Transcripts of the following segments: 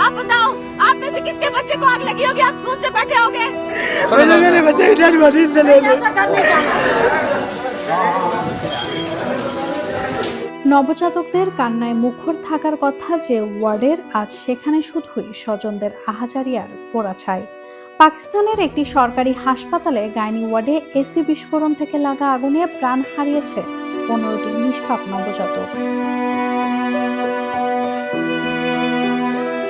आप बताओ, आप में से किसके बच्चे को आग लगी होगी? आप स्कूल से बैठे होगे। मेरे बच्चे इधर मरीज ले ले। নবজাতকদের কান্নায় মুখর থাকার কথা যে ওয়ার্ডের, আজ সেখানে শুধুই স্বজনদের আহাজারি আর পোড়াছাই। পাকিস্তানের একটি সরকারি হাসপাতালে গাইনি ওয়ার্ডে এসি বিস্ফোরণ থেকে লাগা আগুনে প্রাণ হারিয়েছে 15টি নিষ্পাপ নবজাতক।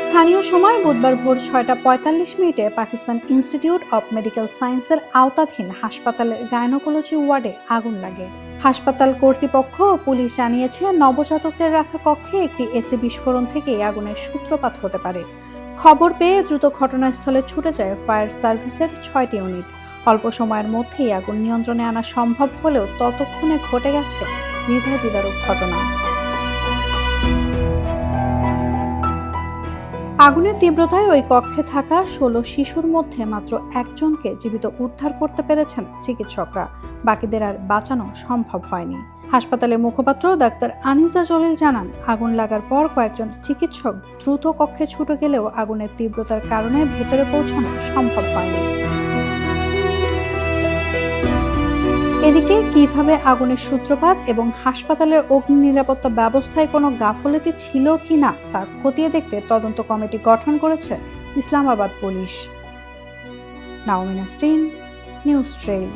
স্থানীয় সময় বুধবার ভোর 6:45 পাকিস্তান ইনস্টিটিউট অব মেডিকেল সায়েন্সের আওতাধীন হাসপাতালের গাইনোকোলজি ওয়ার্ডে আগুন লাগে। হাসপাতাল কর্তৃপক্ষ ও পুলিশ জানিয়েছে, নবজাতকদের রাখা কক্ষে একটি এসি বিস্ফোরণ থেকে আগুনের সূত্রপাত হতে পারে। খবর পেয়ে দ্রুত ঘটনাস্থলে ছুটে যায় ফায়ার সার্ভিসের 6টি ইউনিট। অল্প সময়ের মধ্যেই আগুন নিয়ন্ত্রণে আনা সম্ভব হলেও ততক্ষণে ঘটে গেছে হৃদয় বিদারক ঘটনা। আগুনের তীব্রতায় ওই কক্ষে থাকা 16 শিশুর মধ্যে মাত্র একজনকে জীবিত উদ্ধার করতে পেরেছেন চিকিৎসকরা। বাকিদের আর বাঁচানো সম্ভব হয়নি। হাসপাতালের মুখপাত্র ডাক্তার আনিসা জলিল জানান, আগুন লাগার পর কয়েকজন চিকিৎসক দ্রুত কক্ষে ছুটে গেলেও আগুনের তীব্রতার কারণে ভেতরে পৌঁছানো সম্ভব হয়নি। এদিকে কিভাবে আগুনের সূত্রপাত এবং হাসপাতালের অগ্নি নিরাপত্তা ব্যবস্থায় কোনো গাফলতি ছিল কিনা তা খতিয়ে দেখতে তদন্ত কমিটি গঠন করেছে ইসলামাবাদ পুলিশ। নাওমিনা স্টিন, নিউজ ট্রেইল।